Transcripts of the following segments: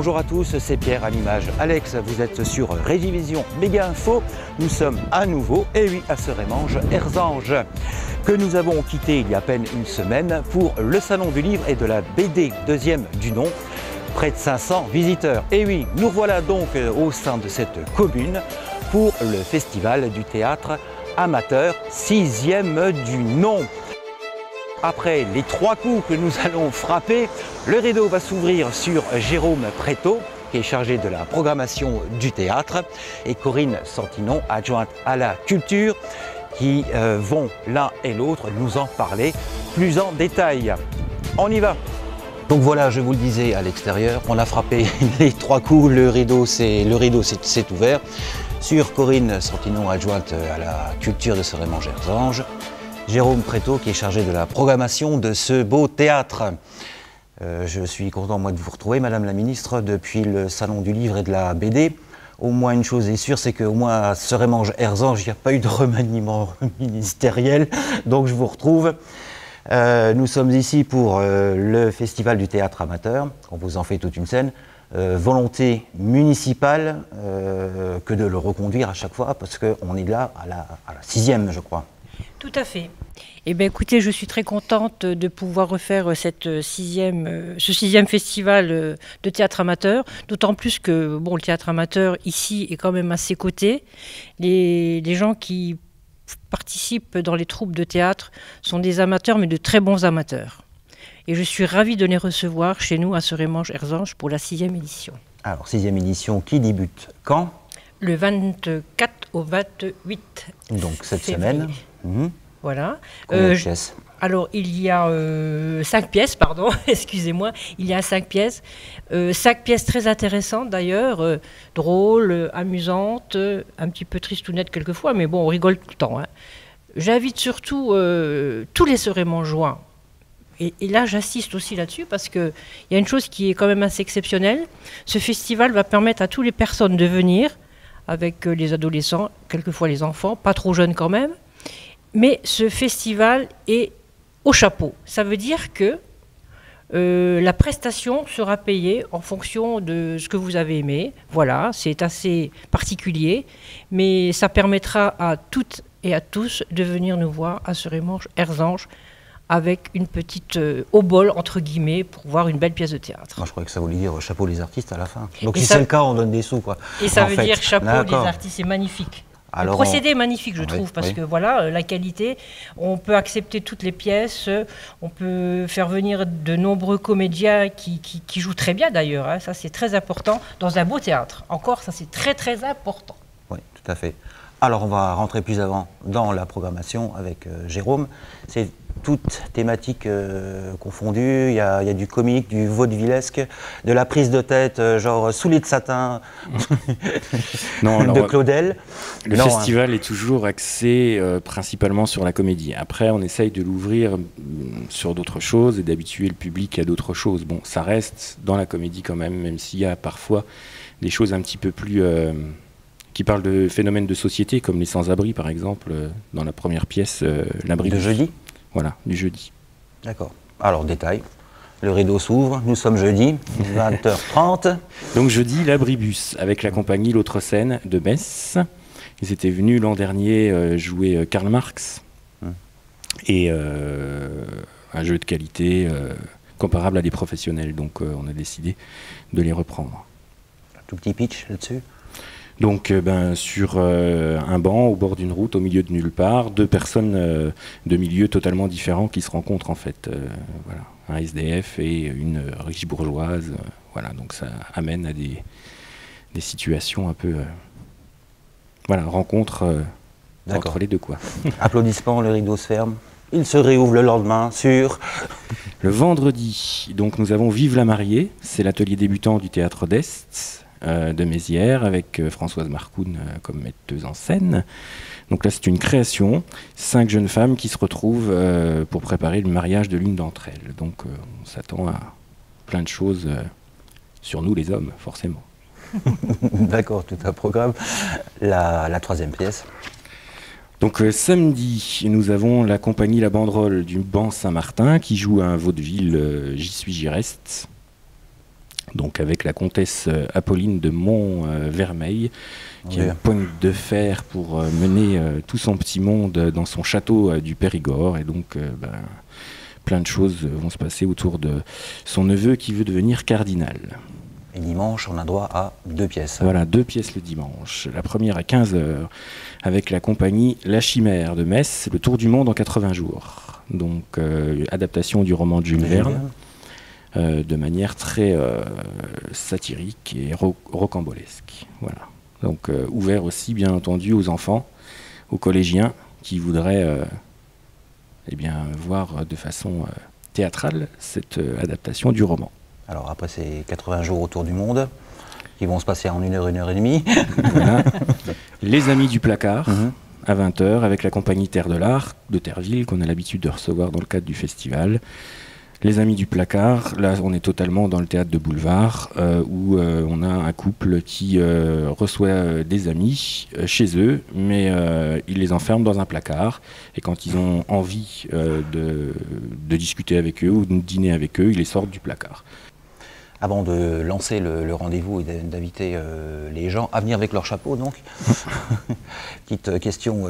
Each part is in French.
Bonjour à tous, c'est Pierre à l'image. Alex, vous êtes sur Régivision Méga Info. Nous sommes à nouveau, et oui, à Serémange, Erzange, que nous avons quitté il y a à peine une semaine pour le Salon du Livre et de la BD, deuxième du nom. Près de 500 visiteurs. Et oui, nous voilà donc au sein de cette commune pour le Festival du théâtre amateur, 6e du nom. Après les 3 coups que nous allons frapper, le rideau va s'ouvrir sur Jérôme Préto, qui est chargé de la programmation du théâtre, et Corinne Santinon, adjointe à la culture, qui vont l'un et l'autre nous en parler plus en détail. On y va! Donc voilà, je vous le disais à l'extérieur, on a frappé les 3 coups, le rideau s'est ouvert sur Corinne Santinon, adjointe à la culture de Serémange-Erzange, Jérôme Préto qui est chargé de la programmation de ce beau théâtre. Je suis content moi de vous retrouver, Madame la Ministre, depuis le Salon du Livre et de la BD. Au moins une chose est sûre, c'est qu'au moins à Serémange-Erzange, il n'y a pas eu de remaniement ministériel, donc je vous retrouve. Nous sommes ici pour le Festival du théâtre amateur, on vous en fait toute une scène. Volonté municipale que de le reconduire à chaque fois, parce qu'on est là à la 6e, je crois. Tout à fait. Eh bien, écoutez, je suis très contente de pouvoir refaire ce 6e festival de théâtre amateur, d'autant plus que bon, le théâtre amateur ici est quand même à ses côtés. Les gens qui participent dans les troupes de théâtre sont des amateurs, mais de très bons amateurs. Et je suis ravie de les recevoir chez nous à Serémange-Erzange pour la 6e édition. Alors, 6e édition qui débute quand? Le 24 au 28 Donc cette février. Semaine. Voilà. Combien de pièces? Alors, il y a 5 pièces, pardon, excusez-moi. Il y a 5 pièces. 5 pièces très intéressantes d'ailleurs, drôles, amusantes, un petit peu tristounettes quelquefois, mais bon, on rigole tout le temps. Hein. J'invite surtout tous les Serémangeois. Et là, j'assiste aussi là-dessus parce qu'il y a une chose qui est quand même assez exceptionnelle. Ce festival va permettre à toutes les personnes de venir, avec les adolescents, quelquefois les enfants, pas trop jeunes quand même. Mais ce festival est au chapeau. Ça veut dire que la prestation sera payée en fonction de ce que vous avez aimé. Voilà, c'est assez particulier, mais ça permettra à toutes et à tous de venir nous voir à Serémange-Erzange avec une petite obole, entre guillemets, pour voir une belle pièce de théâtre. Moi, je croyais que ça voulait dire chapeau les artistes à la fin. Donc si c'est le cas, on donne des sous, quoi. Et ça veut dire chapeau les artistes, c'est magnifique. Alors, le procédé est magnifique, je trouve, parce que voilà, la qualité, on peut accepter toutes les pièces, on peut faire venir de nombreux comédiens qui jouent très bien d'ailleurs, hein, ça c'est très important dans un beau théâtre. Encore, ça c'est très très important. Oui, tout à fait. Alors on va rentrer plus avant dans la programmation avec Jérôme. C'est toutes thématiques confondues, il y a du comique, du vaudevillesque, de la prise de tête, genre Souliers de satin non, alors, de Claudel. Le festival est toujours axé principalement sur la comédie. Après, on essaye de l'ouvrir sur d'autres choses et d'habituer le public à d'autres choses. Bon, ça reste dans la comédie quand même s'il y a parfois des choses un petit peu plus... qui parlent de phénomènes de société, comme les sans-abri par exemple, dans la première pièce, l'abri de jeudi. Voilà, du jeudi. D'accord. Alors, détail, le rideau s'ouvre, nous sommes jeudi, 20h30. Donc jeudi, l'abribus, avec la compagnie L'Autre Scène de Metz. Ils étaient venus l'an dernier jouer Karl Marx, et un jeu de qualité comparable à des professionnels. Donc on a décidé de les reprendre. Un tout petit pitch là-dessus. Donc sur un banc au bord d'une route au milieu de nulle part, 2 personnes de milieux totalement différents qui se rencontrent en fait. Voilà, un SDF et une riche bourgeoise. Voilà, donc ça amène à des situations un peu... voilà, rencontre entre les deux, quoi. Applaudissements, le rideau se ferme. Il se réouvre le lendemain sur... Le vendredi, donc nous avons Vive la mariée, c'est l'atelier débutant du théâtre d'Est. De Mézières avec Françoise Marcoun comme metteuse en scène. Donc là c'est une création, 5 jeunes femmes qui se retrouvent pour préparer le mariage de l'une d'entre elles. Donc on s'attend à plein de choses sur nous les hommes, forcément. D'accord, tout un programme. La 3e pièce. Donc samedi, nous avons la compagnie La Banderole du Banc Saint-Martin qui joue un vaudeville J'y suis, j'y reste. donc avec la comtesse Apolline de Montvermeil, qui a une poigne de fer pour mener tout son petit monde dans son château du Périgord. Et donc, plein de choses vont se passer autour de son neveu qui veut devenir cardinal. Et dimanche, on a droit à 2 pièces. Voilà, 2 pièces le dimanche. La première à 15 h avec la compagnie La Chimère de Metz, le tour du monde en 80 jours. Donc, adaptation du roman de Jules Verne, de manière très satirique et rocambolesque. Voilà. Donc, ouvert aussi, bien entendu, aux enfants, aux collégiens qui voudraient voir de façon théâtrale cette adaptation du roman. Alors après ces 80 jours autour du monde, qui vont se passer en 1 heure, 1 heure et demie. Voilà. Les Amis du Placard, à 20 h, avec la compagnie Terre de l'Art de Terreville, qu'on a l'habitude de recevoir dans le cadre du festival. Les Amis du Placard, là on est totalement dans le théâtre de boulevard, où on a un couple qui reçoit des amis chez eux, mais ils les enferment dans un placard, et quand ils ont envie de discuter avec eux ou de dîner avec eux, ils les sortent du placard. Avant de lancer le rendez-vous et d'inviter les gens à venir avec leur chapeau, donc, petite question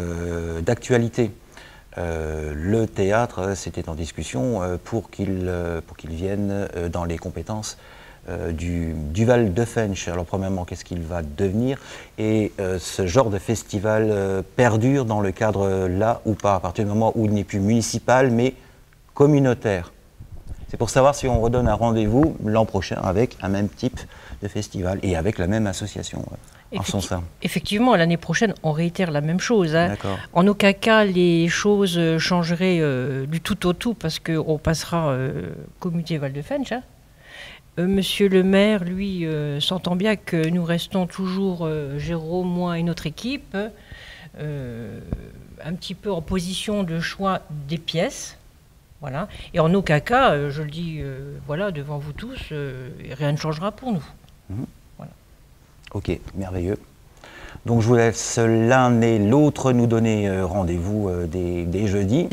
d'actualité. Le théâtre, c'était en discussion pour qu'il vienne dans les compétences du Val de Fensch. Alors premièrement, qu'est-ce qu'il va devenir? Et ce genre de festival perdure dans le cadre là ou pas, à partir du moment où il n'est plus municipal mais communautaire. C'est pour savoir si on redonne un rendez-vous l'an prochain avec un même type de festival et avec la même association. En son sein. Effectivement, l'année prochaine, on réitère la même chose. Hein. En aucun cas, les choses changeraient du tout au tout parce qu'on passera comité Val de Fensch. Hein. Monsieur le maire, lui, s'entend bien que nous restons toujours, Jérôme, moi et notre équipe, un petit peu en position de choix des pièces. Voilà. Et en aucun cas, je le dis voilà, devant vous tous, rien ne changera pour nous. Voilà. Ok, merveilleux. Donc je vous laisse l'un et l'autre nous donner rendez-vous dès jeudi.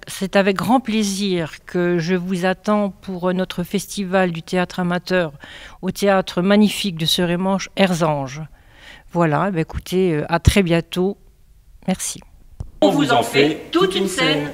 C'est avec grand plaisir que je vous attends pour notre festival du théâtre amateur au théâtre magnifique de Serémanche, Erzange. Voilà, écoutez, à très bientôt. Merci. On vous en fait toute une scène.